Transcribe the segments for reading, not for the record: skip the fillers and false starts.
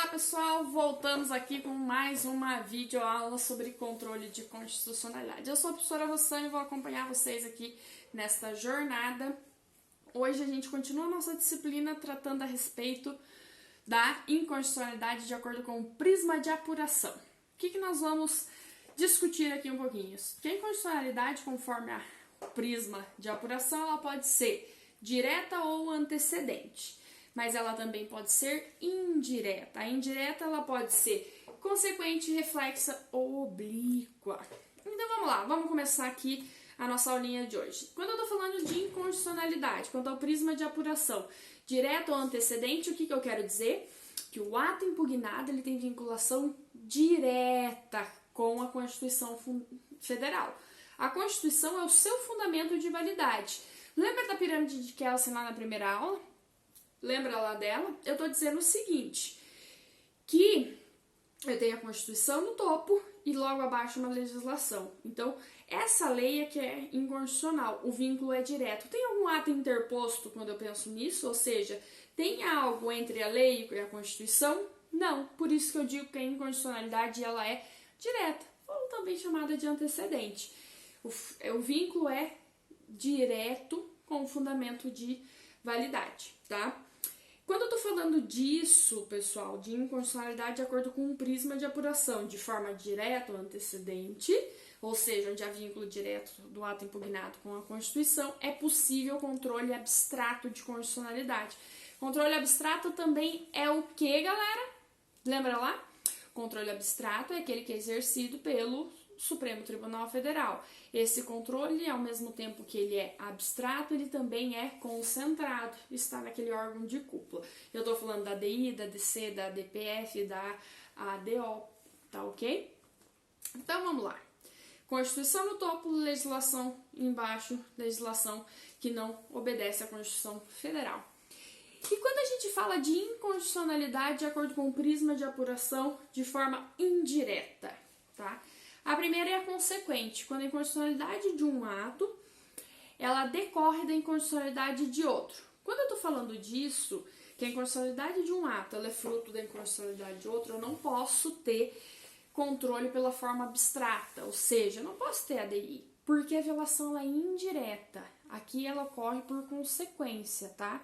Olá pessoal, voltamos aqui com mais uma videoaula sobre controle de constitucionalidade. Eu sou a professora Rossane e vou acompanhar vocês aqui nesta jornada. Hoje a gente continua a nossa disciplina tratando a respeito da inconstitucionalidade de acordo com o prisma de apuração. O que nós vamos discutir aqui um pouquinho? Que a inconstitucionalidade, conforme o prisma de apuração, ela pode ser direta ou antecedente, mas ela também pode ser indireta. A indireta ela pode ser consequente, reflexa ou oblíqua. Então vamos lá, vamos começar aqui a nossa aulinha de hoje. Quando eu tô falando de inconstitucionalidade, quanto ao prisma de apuração, direta ou antecedente, o que eu quero dizer? Que o ato impugnado ele tem vinculação direta com a Constituição Federal. A Constituição é o seu fundamento de validade. Lembra da pirâmide de Kelsen lá na primeira aula? Lembra lá dela? Eu estou dizendo o seguinte, que eu tenho a Constituição no topo e logo abaixo uma legislação. Então, essa lei é que é inconstitucional, o vínculo é direto. Tem algum ato interposto quando eu penso nisso? Ou seja, tem algo entre a lei e a Constituição? Não, por isso que eu digo que a inconstitucionalidade ela é direta, ou também chamada de antecedente. O vínculo é direto com fundamento de validade, tá? Quando eu tô falando disso, pessoal, de inconstitucionalidade de acordo com um prisma de apuração, de forma direta ou antecedente, ou seja, onde há vínculo direto do ato impugnado com a Constituição, é possível controle abstrato de constitucionalidade. Controle abstrato também é o que, galera? Lembra lá? Controle abstrato é aquele que é exercido pelo Supremo Tribunal Federal. Esse controle, ao mesmo tempo que ele é abstrato, ele também é concentrado, está naquele órgão de cúpula. Eu estou falando da ADI, da DC, da DPF, da ADO, tá ok? Então vamos lá. Constituição no topo, legislação embaixo, legislação que não obedece à Constituição Federal. E quando a gente fala de inconstitucionalidade de acordo com o prisma de apuração de forma indireta, tá? A primeira é a consequente, quando a inconstitucionalidade de um ato, ela decorre da inconstitucionalidade de outro. Quando eu estou falando disso, que a inconstitucionalidade de um ato ela é fruto da inconstitucionalidade de outro, eu não posso ter controle pela forma abstrata, ou seja, eu não posso ter ADI, porque a violação é indireta. Aqui ela ocorre por consequência, tá?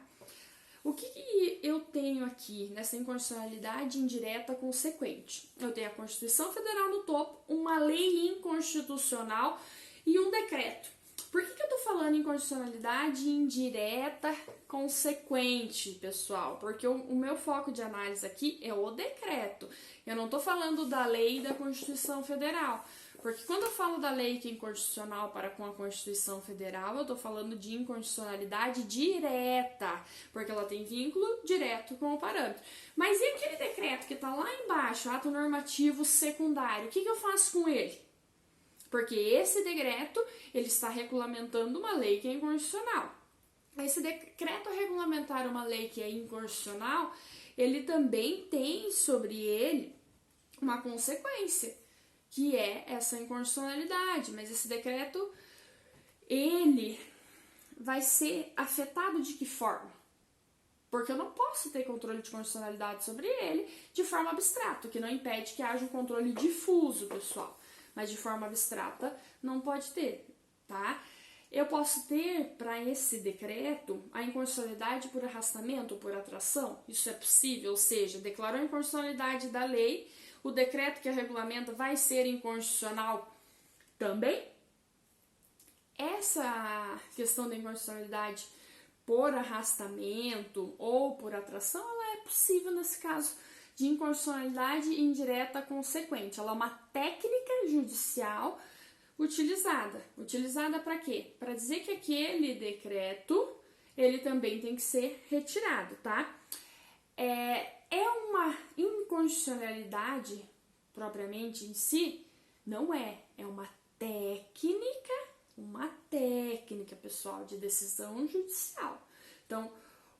O que eu tenho aqui nessa inconstitucionalidade indireta consequente? Eu tenho a Constituição Federal no topo, uma lei inconstitucional e um decreto. Por que eu tô falando em constitucionalidade indireta consequente, pessoal? Porque o meu foco de análise aqui é o decreto. Eu não tô falando da lei e da Constituição Federal. Porque quando eu falo da lei que é inconstitucional para com a Constituição Federal, eu estou falando de inconstitucionalidade direta, porque ela tem vínculo direto com o parâmetro. Mas e aquele decreto que está lá embaixo, ato normativo secundário, o que eu faço com ele? Porque esse decreto, ele está regulamentando uma lei que é inconstitucional. Esse decreto a regulamentar uma lei que é inconstitucional, ele também tem sobre ele uma consequência, que é essa inconstitucionalidade, mas esse decreto, ele vai ser afetado de que forma? Porque eu não posso ter controle de constitucionalidade sobre ele de forma abstrata, o que não impede que haja um controle difuso, pessoal, mas de forma abstrata não pode ter, tá? Eu posso ter, para esse decreto, a inconstitucionalidade por arrastamento ou por atração, isso é possível, ou seja, declarou a inconstitucionalidade da lei, o decreto que a regulamenta vai ser inconstitucional também? Essa questão da inconstitucionalidade por arrastamento ou por atração, ela é possível nesse caso de inconstitucionalidade indireta consequente. Ela é uma técnica judicial utilizada. Utilizada para quê? Para dizer que aquele decreto, ele também tem que ser retirado, tá? É uma inconstitucionalidade propriamente em si? Não é. É uma técnica, pessoal, de decisão judicial. Então,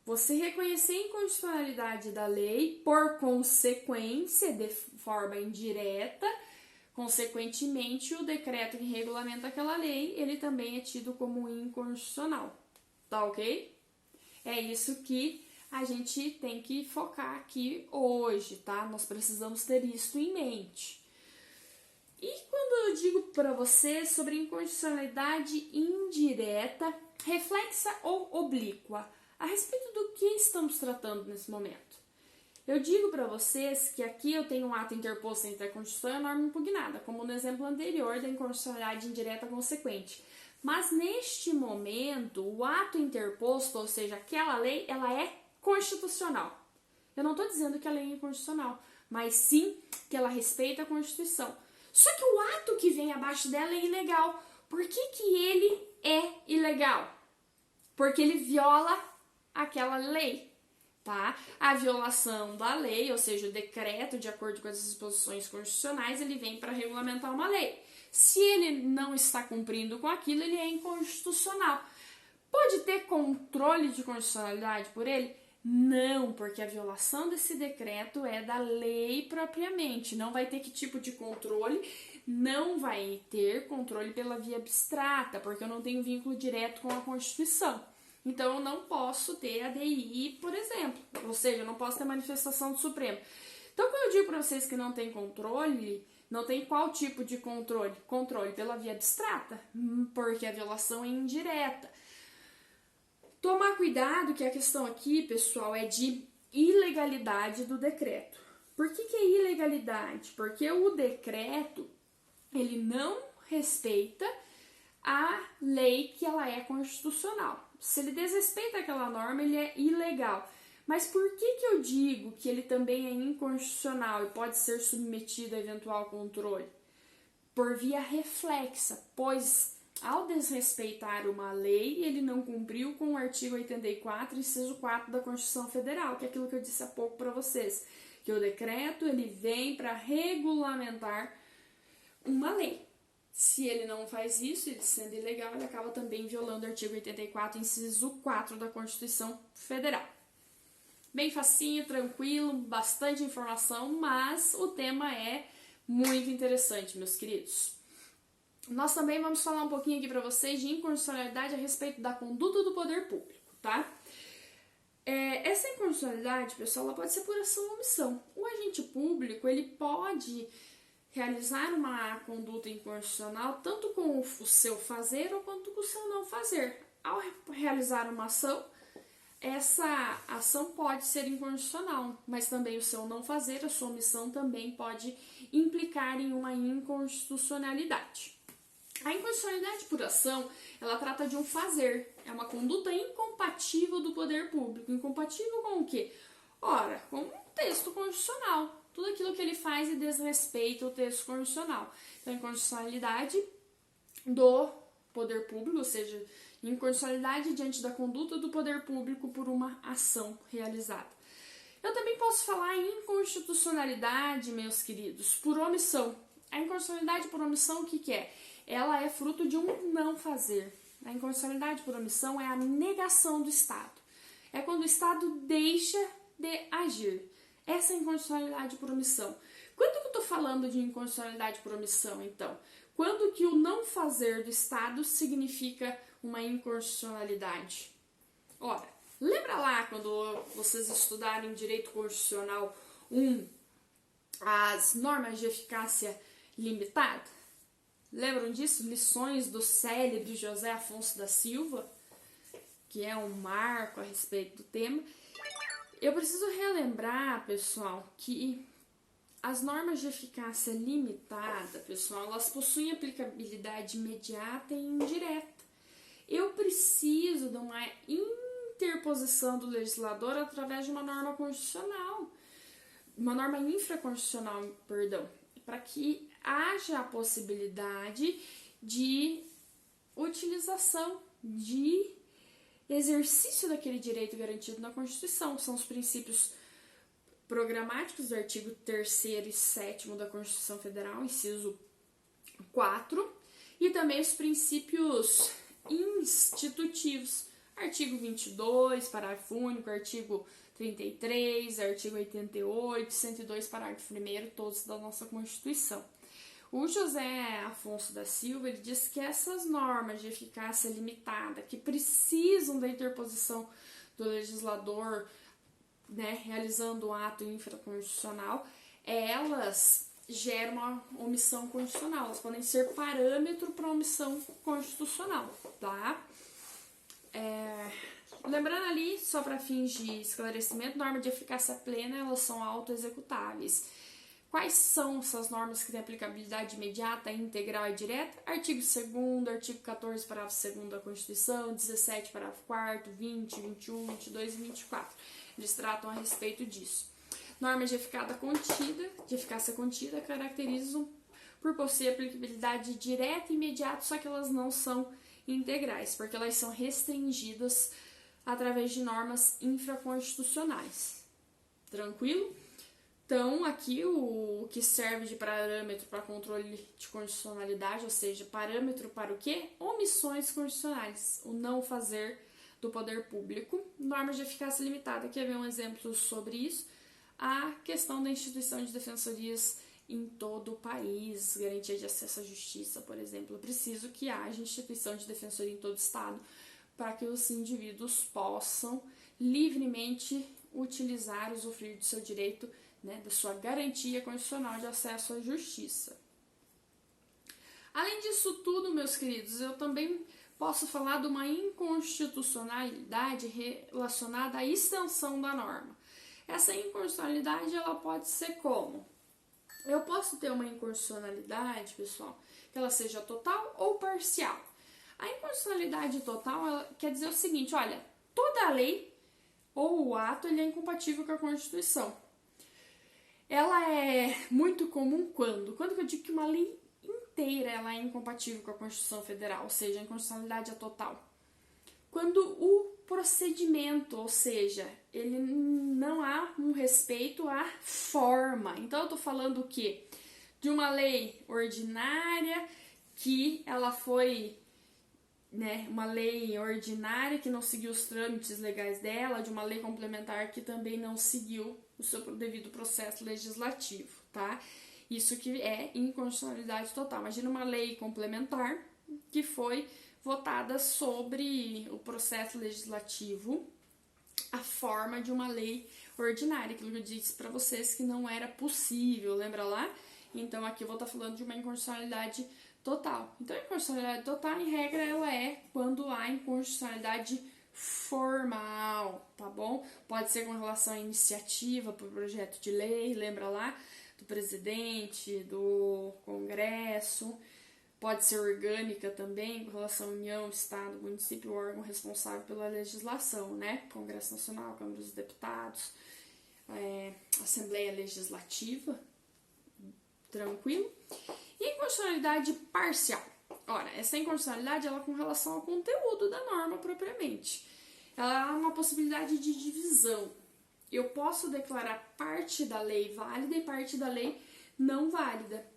você reconhecer a inconstitucionalidade da lei, por consequência, de forma indireta, consequentemente, o decreto que regulamenta aquela lei, ele também é tido como inconstitucional. Tá ok? É isso que a gente tem que focar aqui hoje, tá? Nós precisamos ter isso em mente. E quando eu digo para você sobre incondicionalidade indireta, reflexa ou oblíqua, a respeito do que estamos tratando nesse momento? Eu digo para vocês que aqui eu tenho um ato interposto entre a Constituição e a norma impugnada, como no exemplo anterior da incondicionalidade indireta consequente. Mas neste momento, o ato interposto, ou seja, aquela lei, ela é constitucional. Eu não estou dizendo que a lei é inconstitucional, mas sim que ela respeita a Constituição. Só que o ato que vem abaixo dela é ilegal. Por que ele é ilegal? Porque ele viola aquela lei, tá? A violação da lei, ou seja, o decreto, de acordo com as disposições constitucionais, ele vem para regulamentar uma lei. Se ele não está cumprindo com aquilo, ele é inconstitucional. Pode ter controle de constitucionalidade por ele? Não, porque a violação desse decreto é da lei propriamente. Não vai ter que tipo de controle? Não vai ter controle pela via abstrata, porque eu não tenho vínculo direto com a Constituição. Então, eu não posso ter ADI, por exemplo. Ou seja, eu não posso ter manifestação do Supremo. Então, quando eu digo para vocês que não tem controle, não tem qual tipo de controle? Controle pela via abstrata, porque a violação é indireta. Tomar cuidado que a questão aqui, pessoal, é de ilegalidade do decreto. Por que é ilegalidade? Porque o decreto, ele não respeita a lei que ela é constitucional. Se ele desrespeita aquela norma, ele é ilegal. Mas por que eu digo que ele também é inconstitucional e pode ser submetido a eventual controle? Por via reflexa, pois ao desrespeitar uma lei, ele não cumpriu com o artigo 84, inciso 4 da Constituição Federal, que é aquilo que eu disse há pouco para vocês, que o decreto ele vem para regulamentar uma lei. Se ele não faz isso, ele sendo ilegal, ele acaba também violando o artigo 84, inciso 4 da Constituição Federal. Bem facinho, tranquilo, bastante informação, mas o tema é muito interessante, meus queridos. Nós também vamos falar um pouquinho aqui para vocês de inconstitucionalidade a respeito da conduta do poder público, tá? Essa inconstitucionalidade, pessoal, ela pode ser por ação ou omissão. O agente público, ele pode realizar uma conduta inconstitucional tanto com o seu fazer ou quanto com o seu não fazer. Ao realizar uma ação, essa ação pode ser inconstitucional, mas também o seu não fazer, a sua omissão também pode implicar em uma inconstitucionalidade. A inconstitucionalidade por ação, ela trata de um fazer, é uma conduta incompatível do poder público. Incompatível com o quê? Ora, com o texto constitucional. Tudo aquilo que ele faz e desrespeita o texto constitucional. Então, a inconstitucionalidade do poder público, ou seja, inconstitucionalidade diante da conduta do poder público por uma ação realizada. Eu também posso falar em inconstitucionalidade, meus queridos, por omissão. A inconstitucionalidade por omissão, o que é? Ela é fruto de um não fazer. A inconstitucionalidade por omissão é a negação do Estado. É quando o Estado deixa de agir. Essa é a inconstitucionalidade por omissão. Quando eu estou falando de inconstitucionalidade por omissão, então? Quando que o não fazer do Estado significa uma inconstitucionalidade? Ora, lembra lá quando vocês estudaram em Direito Constitucional 1 as normas de eficácia limitada? Lembram disso? Lições do célebre José Afonso da Silva, que é um marco a respeito do tema. Eu preciso relembrar, pessoal, que as normas de eficácia limitada, pessoal, elas possuem aplicabilidade imediata e indireta. Eu preciso de uma interposição do legislador através de uma norma constitucional, uma norma infraconstitucional, perdão, para que haja a possibilidade de utilização, de exercício daquele direito garantido na Constituição. São os princípios programáticos do artigo 3º e 7º da Constituição Federal, inciso 4, e também os princípios institutivos, artigo 22, parágrafo único, artigo 33, artigo 88, 102, parágrafo 1º, todos da nossa Constituição. O José Afonso da Silva, ele diz que essas normas de eficácia limitada, que precisam da interposição do legislador né, realizando um ato infraconstitucional, elas geram uma omissão constitucional. Elas podem ser parâmetro para omissão constitucional, tá? Lembrando ali, só para fins de esclarecimento, norma de eficácia plena, elas são autoexecutáveis. Quais são essas normas que têm aplicabilidade imediata, integral e direta? Artigo 2º, artigo 14, parágrafo 2º da Constituição, 17, parágrafo 4º, 20, 21, 22 e 24. Eles tratam a respeito disso. Normas de eficácia contida caracterizam por possuir aplicabilidade direta e imediata, só que elas não são integrais, porque elas são restringidas através de normas infraconstitucionais. Tranquilo? Então, aqui o que serve de parâmetro para controle de constitucionalidade, ou seja, parâmetro para o quê? Omissões constitucionais, o não fazer do poder público. Normas de eficácia limitada, quer ver um exemplo sobre isso? A questão da instituição de defensorias em todo o país, garantia de acesso à justiça, por exemplo. Eu preciso que haja instituição de defensoria em todo o estado para que os indivíduos possam livremente utilizar, usufruir do seu direito, né, da sua garantia constitucional de acesso à justiça. Além disso tudo, meus queridos, eu também posso falar de uma inconstitucionalidade relacionada à extensão da norma. Essa inconstitucionalidade, ela pode ser como? Eu posso ter uma inconstitucionalidade, pessoal, que ela seja total ou parcial. A inconstitucionalidade total, ela quer dizer o seguinte, olha, toda a lei ou o ato, ele é incompatível com a Constituição. Ela é muito comum quando? Quando eu digo que uma lei inteira ela é incompatível com a Constituição Federal, ou seja, a inconstitucionalidade é total. Quando o procedimento, ou seja, ele não há um respeito à forma. Então, eu estou falando o quê? De uma lei ordinária que ela foi, né, uma lei ordinária que não seguiu os trâmites legais dela, de uma lei complementar que também não seguiu o seu devido processo legislativo, tá? Isso que é inconstitucionalidade total. Imagina uma lei complementar que foi votada sobre o processo legislativo, a forma de uma lei ordinária, aquilo que eu disse para vocês que não era possível, lembra lá? Então aqui eu vou estar falando de uma inconstitucionalidade total. Então a inconstitucionalidade total, em regra, ela é quando há inconstitucionalidade formal, tá bom? Pode ser com relação à iniciativa para o projeto de lei, lembra lá? Do presidente, do Congresso. Pode ser orgânica também, com relação à União, Estado, município, órgão responsável pela legislação, né? Congresso Nacional, Câmara dos Deputados, Assembleia Legislativa, tranquilo? E inconstitucionalidade parcial. Ora, essa inconstitucionalidade, ela é com relação ao conteúdo da norma propriamente. Ela há uma possibilidade de divisão. Eu posso declarar parte da lei válida e parte da lei não válida.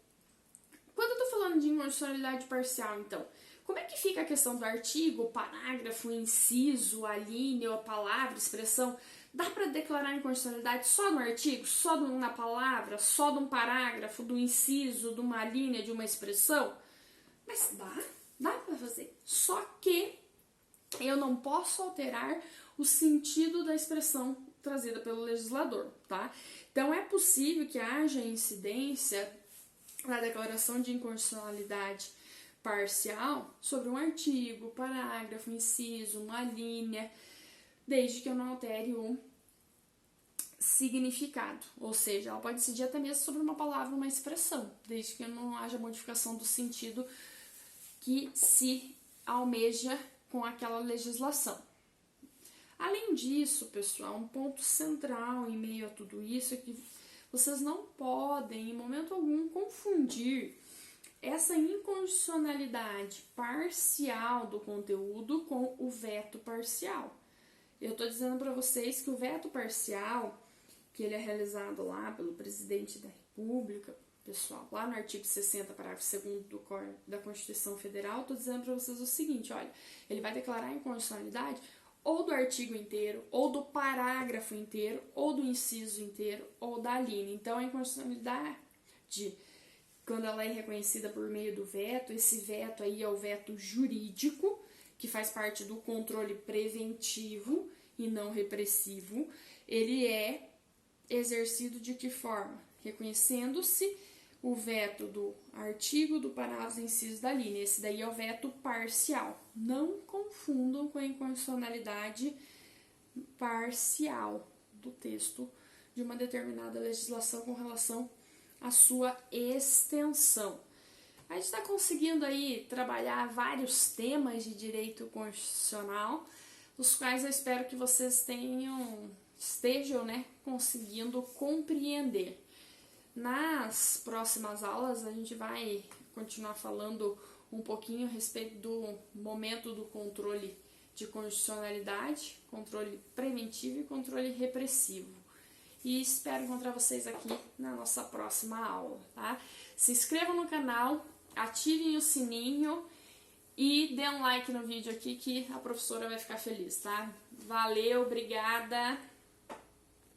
Quando eu estou falando de inconstitucionalidade parcial, então, como é que fica a questão do artigo, o parágrafo, o inciso, a linha, a palavra, a expressão? Dá para declarar inconstitucionalidade só no artigo, só na palavra, só de um parágrafo, do inciso, de uma linha, de uma expressão? Mas dá para fazer. Só que eu não posso alterar o sentido da expressão trazida pelo legislador, tá? Então, é possível que haja incidência na declaração de inconstitucionalidade parcial sobre um artigo, parágrafo, inciso, uma linha, desde que eu não altere o significado. Ou seja, ela pode decidir até mesmo sobre uma palavra, uma expressão, desde que não haja modificação do sentido que se almeja com aquela legislação. Além disso, pessoal, um ponto central em meio a tudo isso é que vocês não podem, em momento algum, confundir essa inconstitucionalidade parcial do conteúdo com o veto parcial. Eu estou dizendo para vocês que o veto parcial, que ele é realizado lá pelo presidente da República, pessoal, lá no artigo 60, parágrafo 2º da Constituição Federal, estou dizendo para vocês o seguinte, olha, ele vai declarar a inconstitucionalidade ou do artigo inteiro, ou do parágrafo inteiro, ou do inciso inteiro, ou da linha. Então, a inconstitucionalidade, quando ela é reconhecida por meio do veto, esse veto aí é o veto jurídico, que faz parte do controle preventivo e não repressivo. ele é exercido de que forma? Reconhecendo-se o veto do artigo, do parágrafo, inciso da linha. Esse daí é o veto parcial. Não confundam com a inconstitucionalidade parcial do texto de uma determinada legislação com relação à sua extensão. A gente está conseguindo aí trabalhar vários temas de direito constitucional, os quais eu espero que vocês estejam conseguindo compreender. Nas próximas aulas a gente vai continuar falando um pouquinho a respeito do momento do controle de constitucionalidade, controle preventivo e controle repressivo. E espero encontrar vocês aqui na nossa próxima aula, tá? Se inscrevam no canal, ativem o sininho e dê um like no vídeo aqui que a professora vai ficar feliz, tá? Valeu, obrigada!